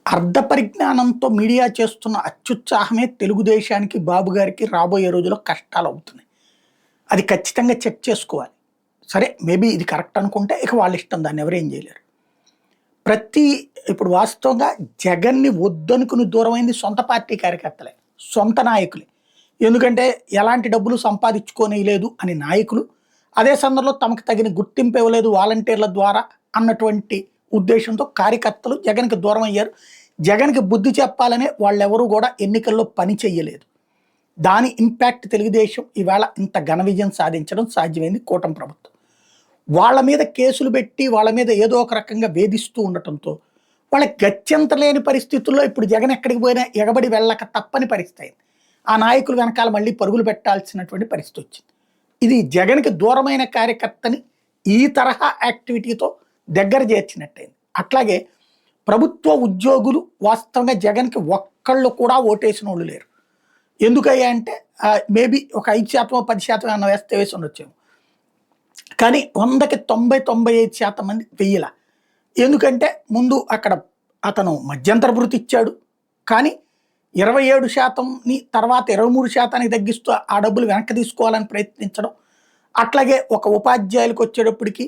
అర్ధ పరిజ్ఞానంతో మీడియా చేస్తున్న అత్యుత్సాహమే తెలుగుదేశానికి, బాబు గారికి రాబోయే రోజుల్లో కష్టాలవుతున్నాయి. అది ఖచ్చితంగా చెక్ చేసుకోవాలి. సరే మేబీ ఇది కరెక్ట్ అనుకుంటే ఇక వాళ్ళ ఇష్టం, దాన్ని ఎవరేం చేయలేరు. ప్రతి ఇప్పుడు వాస్తవంగా జగన్‌ని వద్దనుకుని దూరమైంది సొంత పార్టీ కార్యకర్తలే, సొంత నాయకులే. ఎందుకంటే ఎలాంటి డబ్బులు సంపాదించుకోనీయలేదు అని నాయకులు, అదే సందర్భంలో తమకు తగిన గుర్తింపు ఇవ్వలేదు వాలంటీర్ల ద్వారా అన్నటువంటి ఉద్దేశంతో కార్యకర్తలు జగన్‌కి దూరం అయ్యారు. జగన్‌కి బుద్ధి చెప్పాలనే వాళ్ళెవరూ కూడా ఎన్నికల్లో పని చెయ్యలేదు. దాని ఇంపాక్ట్ తెలుగుదేశం ఇవాళ ఇంత ఘన విజయం సాధించడం సాధ్యమైంది కూటమి ప్రభుత్వం. వాళ్ళ మీద కేసులు పెట్టి వాళ్ళ మీద ఏదో ఒక రకంగా వేధిస్తూ ఉండటంతో వాళ్ళకి గత్యంతరం లేని పరిస్థితుల్లో ఇప్పుడు జగన్ ఎక్కడికి పోయినా ఎగబడి వెళ్ళక తప్పని పరిస్థితి అయింది. ఆ నాయకులు వెనకాల మళ్ళీ పరుగులు పెట్టాల్సినటువంటి పరిస్థితి వచ్చింది. ఇది జగన్‌కి దూరమైన కార్యకర్తని ఈ తరహా యాక్టివిటీతో దగ్గర చేర్చినట్టయింది. అట్లాగే ప్రభుత్వ ఉద్యోగులు వాస్తవంగా జగన్‌కి ఒక్కళ్ళు కూడా ఓటేసినోళ్ళు లేరు. ఎందుకయ్యా అంటే మేబీ ఒక 5% 10% ఏమన్నా వేస్తే వేసి ఉండొచ్చేమో. కానీ 100కి 90, 95% మంది వెయ్యల. ఎందుకంటే ముందు అక్కడ అతను మధ్యంతర భృతి ఇచ్చాడు. కానీ 27%ని తర్వాత 23%కి తగ్గిస్తూ ఆ డబ్బులు వెనక్కి తీసుకోవాలని ప్రయత్నించడం. అట్లాగే ఒక ఉపాధ్యాయులకు వచ్చేటప్పటికి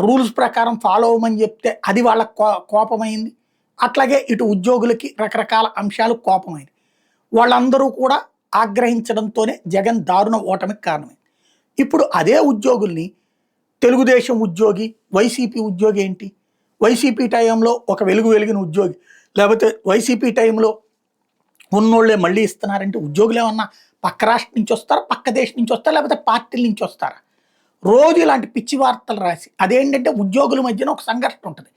రూల్స్ ప్రకారం ఫాలో అవ్వమని చెప్తే అది వాళ్ళ కోపమైంది. అట్లాగే ఇటు ఉద్యోగులకి రకరకాల అంశాలు కోపమైంది. వాళ్ళందరూ కూడా ఆగ్రహించడంతోనే జగన్ దారుణ ఓటమికి కారణమైంది. ఇప్పుడు అదే ఉద్యోగుల్ని తెలుగుదేశం ఉద్యోగి, వైసీపీ ఉద్యోగి ఏంటి? వైసీపీ టైంలో ఒక వెలిగిన ఉద్యోగి, లేకపోతే వైసీపీ టైంలో ఉన్నోళ్ళే మళ్ళీ ఇస్తున్నారంటే ఉద్యోగులు ఏమన్నా పక్క రాష్ట్రం నుంచి వస్తారా, పక్క దేశం నుంచి వస్తారా, లేకపోతే పార్టీల నుంచి వస్తారా? రోజు ఇలాంటి పిచ్చి వార్తలు రాసి అదేంటంటే ఉద్యోగుల మధ్యన ఒక సంఘర్షణ ఉంటుంది.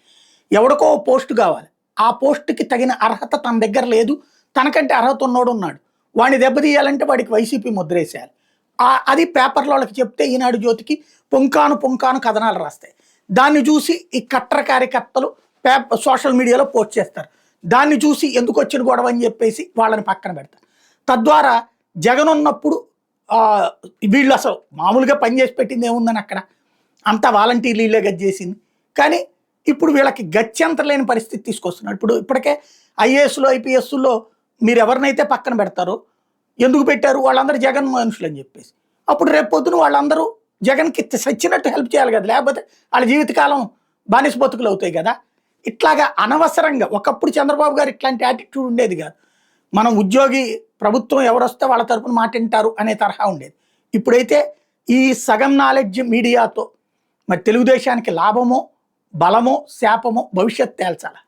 ఎవడికో పోస్టు కావాలి, ఆ పోస్టుకి తగిన అర్హత తన దగ్గర లేదు, తనకంటే అర్హత ఉన్నోడు ఉన్నాడు, వాడిని దెబ్బతీయాలంటే వాడికి వైసీపీ ముద్రేసేయాలి. అది పేపర్లో వాళ్ళకి చెప్తే ఈనాడు జ్యోతికి పొంకాను కథనాలు రాస్తాయి. దాన్ని చూసి ఈ కట్టర్ కార్యకర్తలు సోషల్ మీడియాలో పోస్ట్ చేస్తారు. దాన్ని చూసి ఎందుకు వచ్చిన గొడవ అని చెప్పేసి వాళ్ళని పక్కన పెడతారు. తద్వారా జగన్ ఉన్నప్పుడు వీళ్ళు అసలు మామూలుగా పనిచేసి పెట్టింది ఏముందని అక్కడ అంతా వాలంటీర్లు ఇల్లే గజ్జేసింది. కానీ ఇప్పుడు వీళ్ళకి గత్యంతరం లేని పరిస్థితి తీసుకొస్తున్నారు. ఇప్పటికే ఐఏఎస్లో ఐపీఎస్లో మీరు ఎవరినైతే పక్కన పెడతారో ఎందుకు పెట్టారు, వాళ్ళందరూ జగన్ మనుషులు అని చెప్పేసి. అప్పుడు రేపు పొద్దున వాళ్ళందరూ జగన్కి సచ్చినట్టు హెల్ప్ చేయాలి కదా, లేకపోతే వాళ్ళ జీవితకాలం బానిస బతుకులు అవుతాయి కదా. ఇట్లాగా అనవసరంగా ఒకప్పుడు చంద్రబాబు గారు ఇట్లాంటి యాటిట్యూడ్ ఉండేది కాదు. మనం ఉద్యోగి ప్రభుత్వం ఎవరు వస్తే వాళ్ళ తరపున మాట వింటారు అనే తరహా ఉండేది. ఇప్పుడైతే ఈ సగం నాలెడ్జ్ మీడియాతో మరి తెలుగుదేశానికి లాభమో బలమో శాపమో భవిష్యత్ తేల్చాలి.